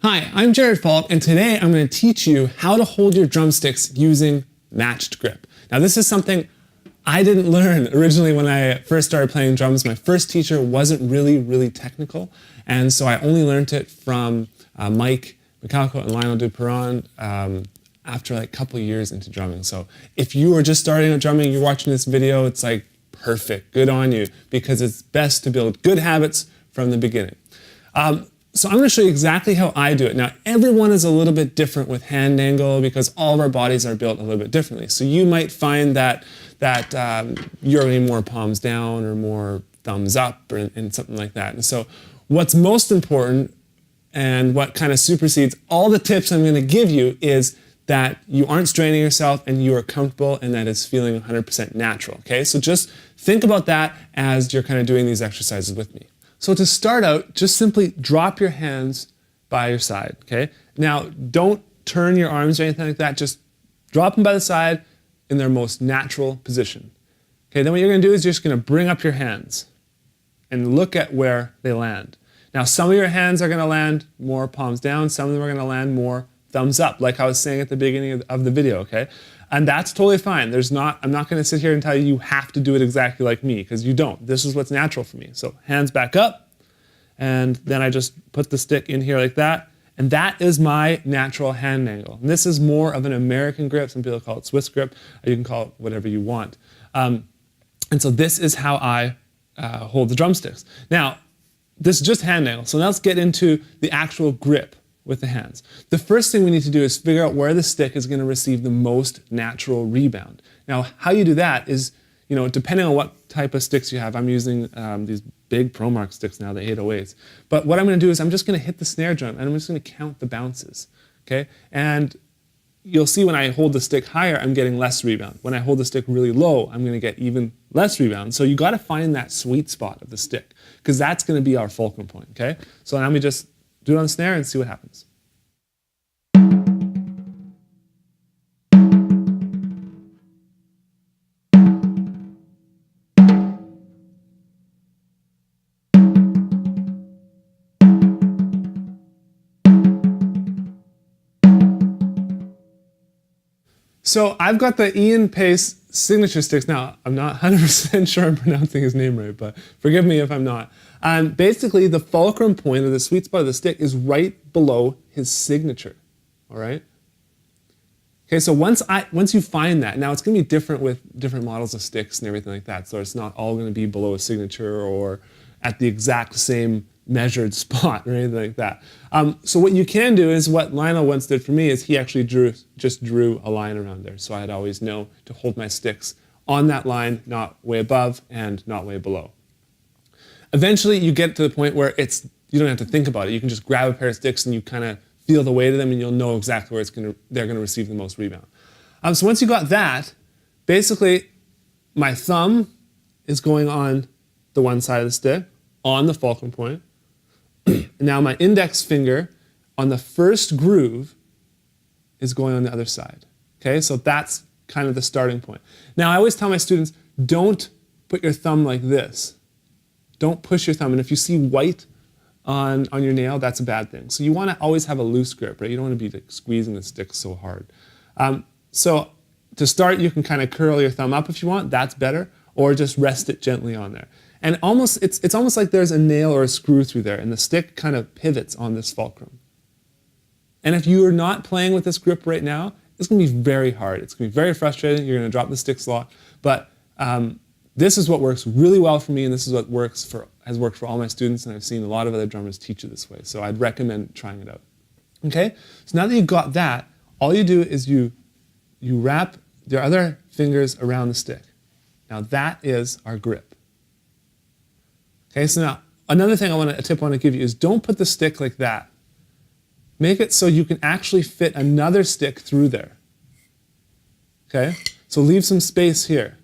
Hi, I'm Jared Falk, and today I'm going to teach you how to hold your drumsticks using matched grip. Now this is something I didn't learn originally when I first started playing drums. My first teacher wasn't really technical, and so I only learned it from Mike McCalco and Lionel Duperon after like a couple of years into drumming. So if you are just starting out drumming, you're watching this video, it's like perfect, good on you, because it's best to build good habits from the beginning. So I'm going to show you exactly how I do it. Now, everyone is a little bit different with hand angle because all of our bodies are built a little bit differently. So you might find that you're going more palms down or more thumbs up and something like that. And so what's most important and what kind of supersedes all the tips I'm going to give you is that you aren't straining yourself and you are comfortable and that it's feeling 100% natural. Okay, so just think about that as you're kind of doing these exercises with me. So to start out, just simply drop your hands by your side, okay? Now, don't turn your arms or anything like that, just drop them by the side in their most natural position. Okay, then what you're gonna do is you're just gonna bring up your hands and look at where they land. Now, some of your hands are gonna land more palms down, some of them are gonna land more thumbs up, like I was saying at the beginning of the video, okay? And that's totally fine. I'm not going to sit here and tell you you have to do it exactly like me, because you don't. This is what's natural for me. So hands back up, and then I just put the stick in here like that, and that is my natural hand angle. And this is more of an American grip. Some people call it Swiss grip. You can call it whatever you want. And so this is how I hold the drumsticks. Now, this is just hand angle. So now let's get into the actual grip with the hands. The first thing we need to do is figure out where the stick is going to receive the most natural rebound. Now, how you do that is, depending on what type of sticks you have. I'm using these big ProMark sticks now, the 808s. But what I'm going to do is I'm just going to hit the snare drum and I'm just going to count the bounces. Okay? And you'll see when I hold the stick higher, I'm getting less rebound. When I hold the stick really low, I'm going to get even less rebound. So you got to find that sweet spot of the stick, because that's going to be our fulcrum point. Okay? So now let me just do it on the snare and see what happens. So I've got the Ian Pace signature sticks. Now, I'm not 100% sure I'm pronouncing his name right, but forgive me if I'm not. Basically, the fulcrum point, or the sweet spot of the stick, is right below his signature, all right? Okay, so once you find that, now it's going to be different with different models of sticks and everything like that, so it's not all going to be below a signature or at the exact same measured spot or anything like that. So what you can do is what Lionel once did for me is he actually just drew a line around there, so I'd always know to hold my sticks on that line, not way above and not way below. Eventually you get to the point where you don't have to think about it. You can just grab a pair of sticks and you kind of feel the weight of them and you'll know exactly where they're going to receive the most rebound. So once you got that, basically my thumb is going on the one side of the stick, on the fulcrum point. Now my index finger on the first groove is going on the other side. Okay, so that's kind of the starting point. Now I always tell my students, don't put your thumb like this. Don't push your thumb, and if you see white on your nail, that's a bad thing. So you want to always have a loose grip, right? You don't want to be like squeezing the stick so hard. So to start, you can kind of curl your thumb up if you want, that's better, or just rest it gently on there. And it's almost like there's a nail or a screw through there, and the stick kind of pivots on this fulcrum. And if you are not playing with this grip right now, it's going to be very hard. It's going to be very frustrating. You're going to drop the sticks a lot. But this is what works really well for me, and this is what has worked for all my students, and I've seen a lot of other drummers teach it this way. So I'd recommend trying it out. Okay? So now that you've got that, all you do is you wrap your other fingers around the stick. Now that is our grip. Okay, so now another thing a tip I want to give you is don't put the stick like that. Make it so you can actually fit another stick through there. Okay, so leave some space here.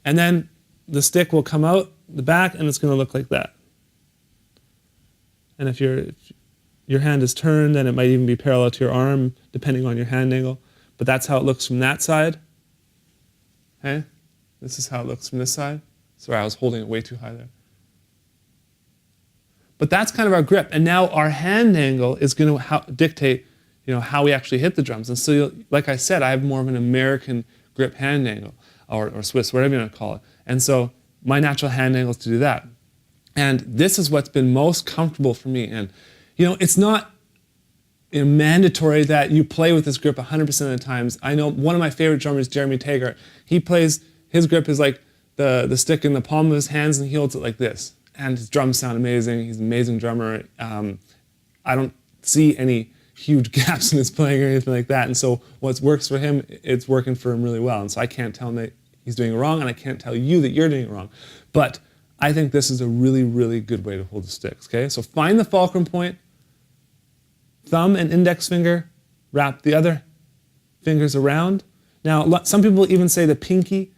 And then the stick will come out the back and it's going to look like that. And if your hand is turned, then it might even be parallel to your arm, depending on your hand angle. But that's how it looks from that side. Okay, this is how it looks from this side. Sorry, I was holding it way too high there. But that's kind of our grip. And now our hand angle is going to dictate, how we actually hit the drums. And so, like I said, I have more of an American grip hand angle, or Swiss, whatever you want to call it. And so my natural hand angle is to do that. And this is what's been most comfortable for me. And, it's not mandatory that you play with this grip 100% of the times. I know one of my favorite drummers, Jeremy Taggart, his grip is like the stick in the palm of his hands, and he holds it like this. And his drums sound amazing. He's an amazing drummer. I don't see any huge gaps in his playing or anything like that. And so what works for him, it's working for him really well. And so I can't tell him that he's doing it wrong, and I can't tell you that you're doing it wrong. But I think this is a really, really good way to hold the sticks, okay? So find the fulcrum point, thumb and index finger, wrap the other fingers around. Now, some people even say the pinky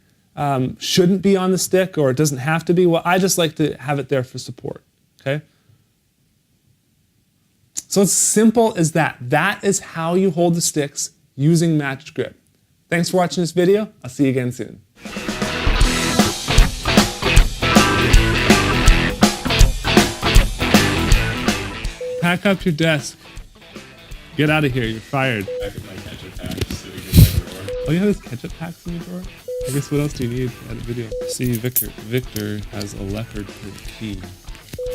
shouldn't be on the stick, or it doesn't have to be. Well, I just like to have it there for support, okay? So it's simple as that. That is how you hold the sticks using matched grip. Thanks for watching this video. I'll see you again soon. Pack up your desk. Get out of here. You're fired. Pack up my ketchup packs so we can play the drawer. Oh, you have those ketchup packs in your drawer? I guess what else do you need to edit video? See, Victor has a leopard print key.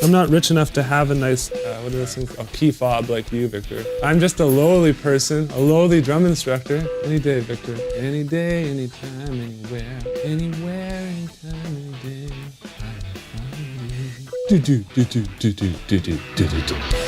I'm not rich enough to have a nice, what are those things? A key fob like you, Victor. I'm just a lowly person, a lowly drum instructor. Any day, Victor. Any day, anytime, anywhere. Anywhere, anytime, any day. Do do do do do do do do do do.